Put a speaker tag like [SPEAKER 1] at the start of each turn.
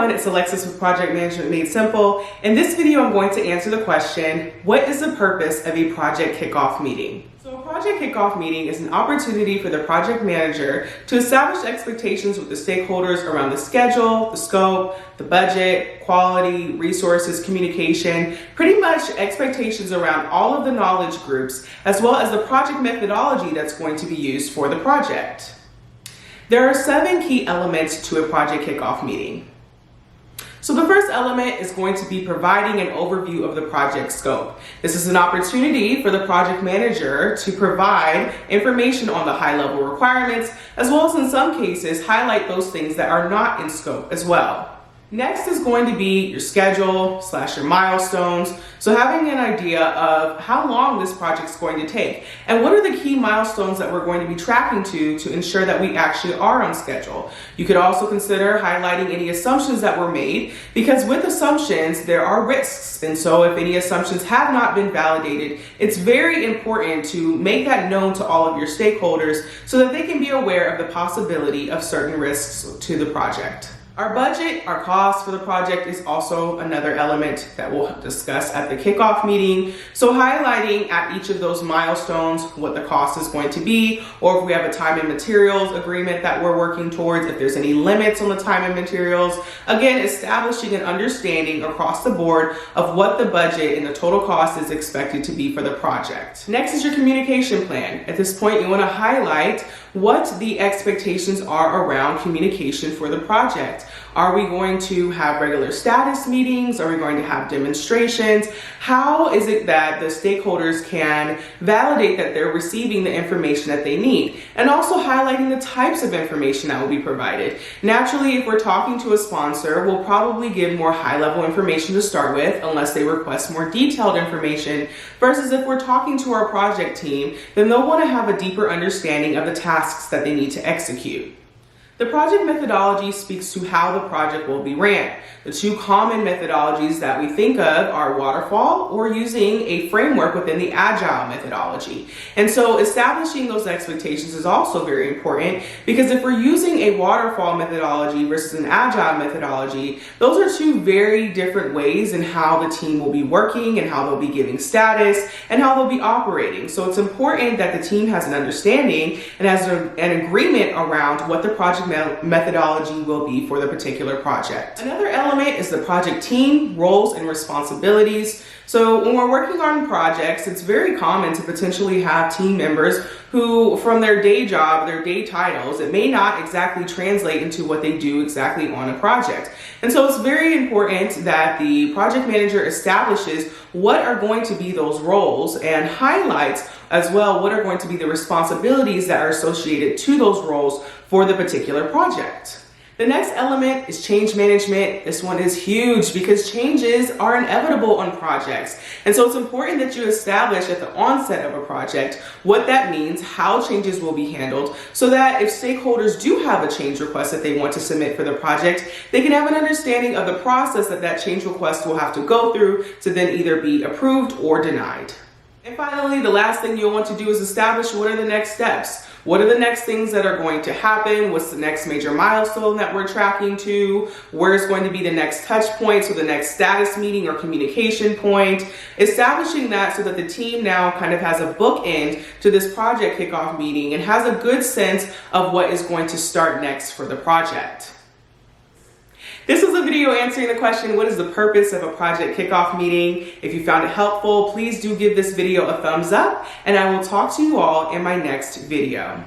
[SPEAKER 1] everyone, it's Alexis with Project Management Made Simple. In this video, I'm going to answer the question, what is the purpose of a project kickoff meeting? So a project kickoff meeting is an opportunity for the project manager to establish expectations with the stakeholders around the schedule, the scope, the budget, quality, resources, communication, pretty much expectations around all of the knowledge groups, as well as the project methodology that's going to be used for the project. There are 7 key elements to a project kickoff meeting. So the first element is going to be providing an overview of the project scope. This is an opportunity for the project manager to provide information on the high-level requirements, as well as in some cases, highlight those things that are not in scope as well. Next is going to be your schedule / your milestones. So having an idea of how long this project is going to take and what are the key milestones that we're going to be tracking to ensure that we actually are on schedule. You could also consider highlighting any assumptions that were made, because with assumptions, there are risks. And so if any assumptions have not been validated, it's very important to make that known to all of your stakeholders so that they can be aware of the possibility of certain risks to the project. Our budget, our cost for the project is also another element that we'll discuss at the kickoff meeting. So highlighting at each of those milestones what the cost is going to be, or if we have a time and materials agreement that we're working towards, if there's any limits on the time and materials. Again, establishing an understanding across the board of what the budget and the total cost is expected to be for the project. Next is your communication plan. At this point, you want to highlight what the expectations are around communication for the project. Are we going to have regular status meetings? Are we going to have demonstrations? How is it that the stakeholders can validate that they're receiving the information that they need? And also highlighting the types of information that will be provided. Naturally, if we're talking to a sponsor, we'll probably give more high-level information to start with, unless they request more detailed information, versus if we're talking to our project team, then they'll want to have a deeper understanding of the tasks that they need to execute. The project methodology speaks to how the project will be ran. The 2 common methodologies that we think of are waterfall or using a framework within the Agile methodology. And so establishing those expectations is also very important, because if we're using a waterfall methodology versus an Agile methodology, those are 2 very different ways in how the team will be working and how they'll be giving status and how they'll be operating. So it's important that the team has an understanding and has an agreement around what the project methodology will be for the particular project. Another element is the project team, roles and responsibilities. So when we're working on projects, it's very common to potentially have team members who, from their day job, their day titles, it may not exactly translate into what they do exactly on a project. And so it's very important that the project manager establishes what are going to be those roles and highlights as well what are going to be the responsibilities that are associated to those roles for the particular project. The next element is change management. This one is huge because changes are inevitable on projects. And so it's important that you establish at the onset of a project what that means, how changes will be handled, so that if stakeholders do have a change request that they want to submit for the project, they can have an understanding of the process that that change request will have to go through to then either be approved or denied. And finally, the last thing you'll want to do is establish what are the next steps. What are the next things that are going to happen? What's the next major milestone that we're tracking to? Where's going to be the next touch point, so the next status meeting or communication point? Establishing that so that the team now kind of has a bookend to this project kickoff meeting and has a good sense of what is going to start next for the project. This was a video answering the question, what is the purpose of a project kickoff meeting? If you found it helpful, please do give this video a thumbs up, and I will talk to you all in my next video.